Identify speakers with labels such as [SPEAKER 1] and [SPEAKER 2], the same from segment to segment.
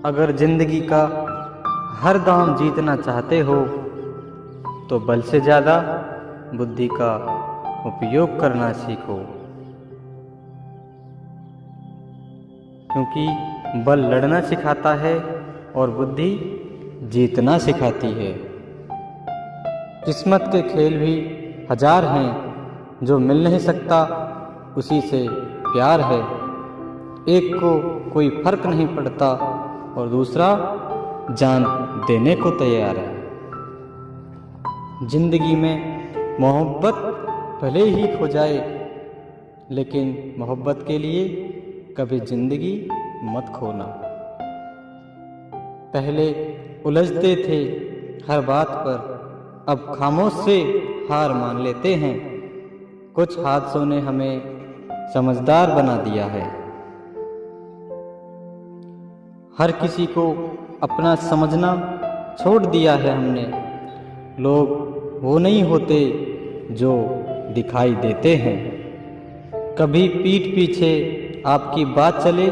[SPEAKER 1] अगर जिंदगी का हर दाम जीतना चाहते हो तो बल से ज़्यादा बुद्धि का उपयोग करना सीखो, क्योंकि बल लड़ना सिखाता है और बुद्धि जीतना सिखाती है। किस्मत के खेल भी हजार हैं, जो मिल नहीं सकता उसी से प्यार है। एक को कोई फर्क नहीं पड़ता और दूसरा जान देने को तैयार है। जिंदगी में मोहब्बत भले ही खो जाए, लेकिन मोहब्बत के लिए कभी जिंदगी मत खोना। पहले उलझते थे हर बात पर, अब खामोश से हार मान लेते हैं। कुछ हादसों ने हमें समझदार बना दिया है। हर किसी को अपना समझना छोड़ दिया है हमने। लोग वो नहीं होते जो दिखाई देते हैं। कभी पीठ पीछे आपकी बात चले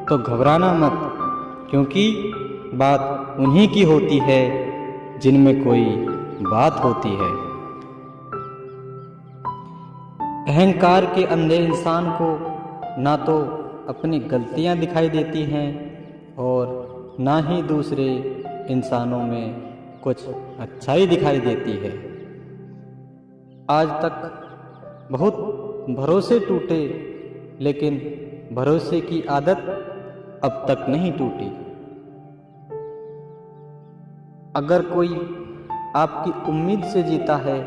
[SPEAKER 1] तो घबराना मत, क्योंकि बात उन्हीं की होती है जिनमें कोई बात होती है। अहंकार के अंधे इंसान को ना तो अपनी गलतियां दिखाई देती हैं और ना ही दूसरे इंसानों में कुछ अच्छाई दिखाई देती है। आज तक बहुत भरोसे टूटे, लेकिन भरोसे की आदत अब तक नहीं टूटी। अगर कोई आपकी उम्मीद से जीता है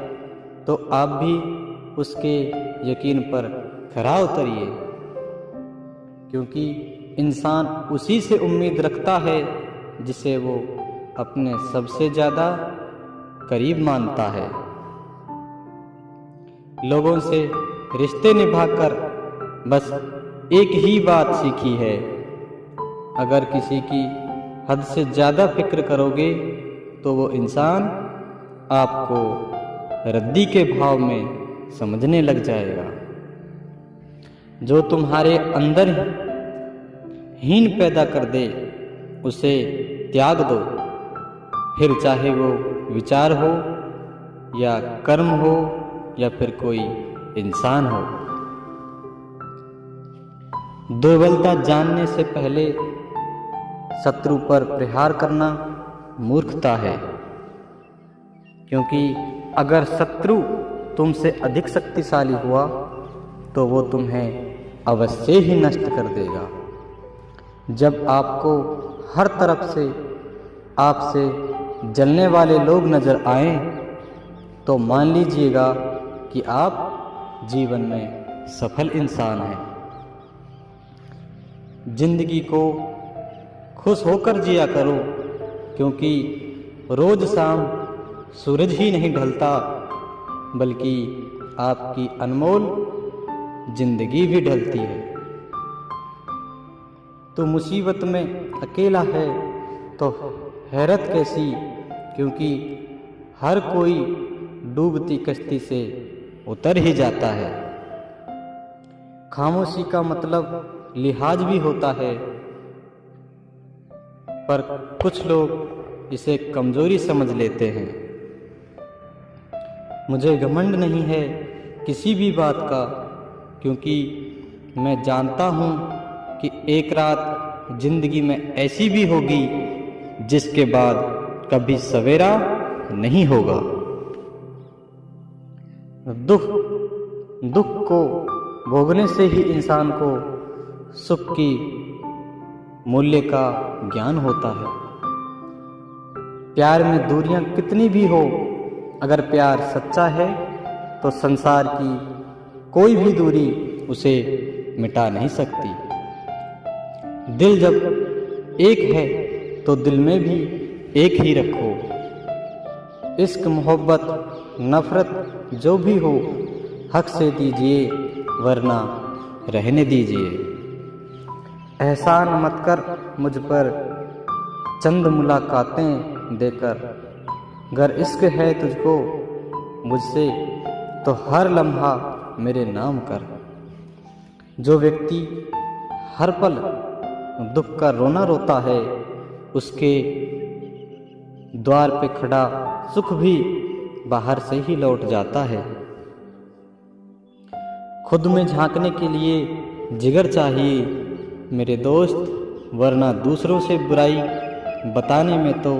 [SPEAKER 1] तो आप भी उसके यकीन पर खरा उतरिए, क्योंकि इंसान उसी से उम्मीद रखता है जिसे वो अपने सबसे ज़्यादा करीब मानता है। लोगों से रिश्ते निभाकर बस एक ही बात सीखी है, अगर किसी की हद से ज़्यादा फिक्र करोगे तो वो इंसान आपको रद्दी के भाव में समझने लग जाएगा। जो तुम्हारे अंदर हीन पैदा कर दे उसे त्याग दो, फिर चाहे वो विचार हो या कर्म हो या फिर कोई इंसान हो। दुर्बलता जानने से पहले शत्रु पर प्रहार करना मूर्खता है, क्योंकि अगर शत्रु तुमसे अधिक शक्तिशाली हुआ तो वो तुम्हें अवश्य ही नष्ट कर देगा। जब आपको हर तरफ से आपसे जलने वाले लोग नजर आएं, तो मान लीजिएगा कि आप जीवन में सफल इंसान हैं। जिंदगी को खुश होकर जिया करो, क्योंकि रोज शाम सूरज ही नहीं ढलता, बल्कि आपकी अनमोल जिंदगी भी ढलती है। तो मुसीबत में अकेला है तो हैरत कैसी, क्योंकि हर कोई डूबती कश्ती से उतर ही जाता है। खामोशी का मतलब लिहाज भी होता है, पर कुछ लोग इसे कमजोरी समझ लेते हैं। मुझे घमंड नहीं है किसी भी बात का, क्योंकि मैं जानता हूँ कि एक रात जिंदगी में ऐसी भी होगी जिसके बाद कभी सवेरा नहीं होगा। दुख को भोगने से ही इंसान को सुख की मूल्य का ज्ञान होता है। प्यार में दूरियां कितनी भी हो, अगर प्यार सच्चा है तो संसार की कोई भी दूरी उसे मिटा नहीं सकती। दिल जब एक है तो दिल में भी एक ही रखो। इश्क मोहब्बत नफरत जो भी हो, हक से दीजिए वरना रहने दीजिए। एहसान मत कर मुझ पर चंद मुलाकातें देकर, अगर इश्क है तुझको मुझसे तो हर लम्हा मेरे नाम कर। जो व्यक्ति हर पल दुख का रोना रोता है उसके द्वार पे खड़ा सुख भी बाहर से ही लौट जाता है। खुद में झांकने के लिए जिगर चाहिए मेरे दोस्त, वरना दूसरों से बुराई बताने में तो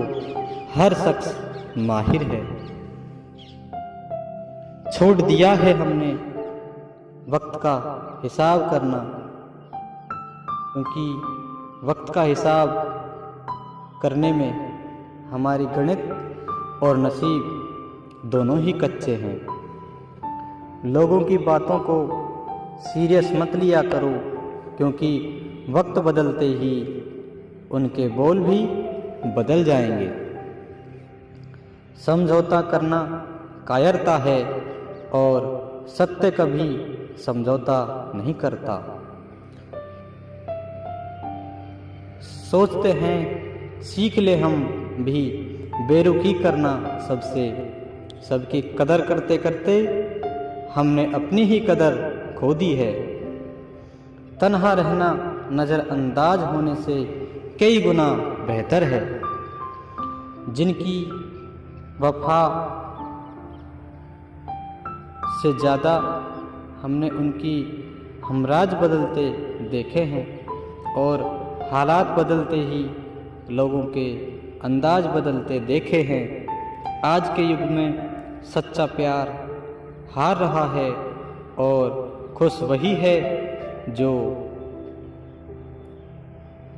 [SPEAKER 1] हर शख्स माहिर है। छोड़ दिया है हमने वक्त का हिसाब करना, क्योंकि वक्त का हिसाब करने में हमारी गणित और नसीब दोनों ही कच्चे हैं। लोगों की बातों को सीरियस मत लिया करो, क्योंकि वक्त बदलते ही उनके बोल भी बदल जाएंगे। समझौता करना कायरता है और सत्य कभी समझौता नहीं करता। सोचते हैं सीख ले हम भी बेरुखी करना सबसे, सबकी कदर करते करते हमने अपनी ही कदर खो दी है। तन्हा रहना नज़रअंदाज होने से कई गुना बेहतर है। जिनकी वफा से ज़्यादा हमने उनकी हमराज बदलते देखे हैं, और हालात बदलते ही लोगों के अंदाज बदलते देखे हैं। आज के युग में सच्चा प्यार हार रहा है और खुश वही है जो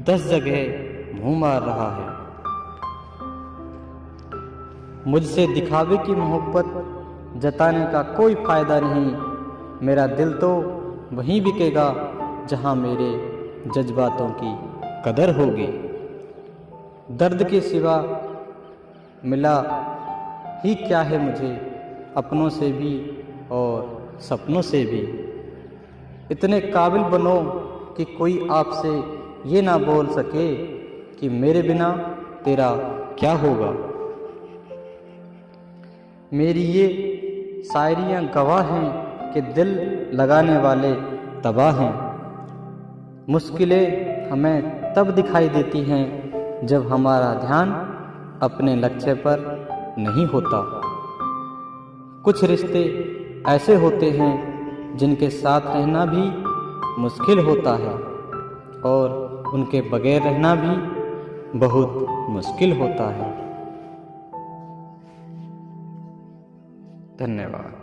[SPEAKER 1] 10 जगह मुँह मार रहा है। मुझसे दिखावे की मोहब्बत जताने का कोई फ़ायदा नहीं। मेरा दिल तो वहीं बिकेगा जहां मेरे जज्बातों की कदर होगी। दर्द के सिवा मिला ही क्या है मुझे, अपनों से भी और सपनों से भी। इतने काबिल बनो कि कोई आपसे ये ना बोल सके कि मेरे बिना तेरा क्या होगा। मेरी ये शायरियाँ गवाह हैं कि दिल लगाने वाले तबाह हैं। मुश्किलें हमें तब दिखाई देती हैं जब हमारा ध्यान अपने लक्ष्य पर नहीं होता। कुछ रिश्ते ऐसे होते हैं जिनके साथ रहना भी मुश्किल होता है, और उनके बगैर रहना भी बहुत मुश्किल होता है। धन्यवाद।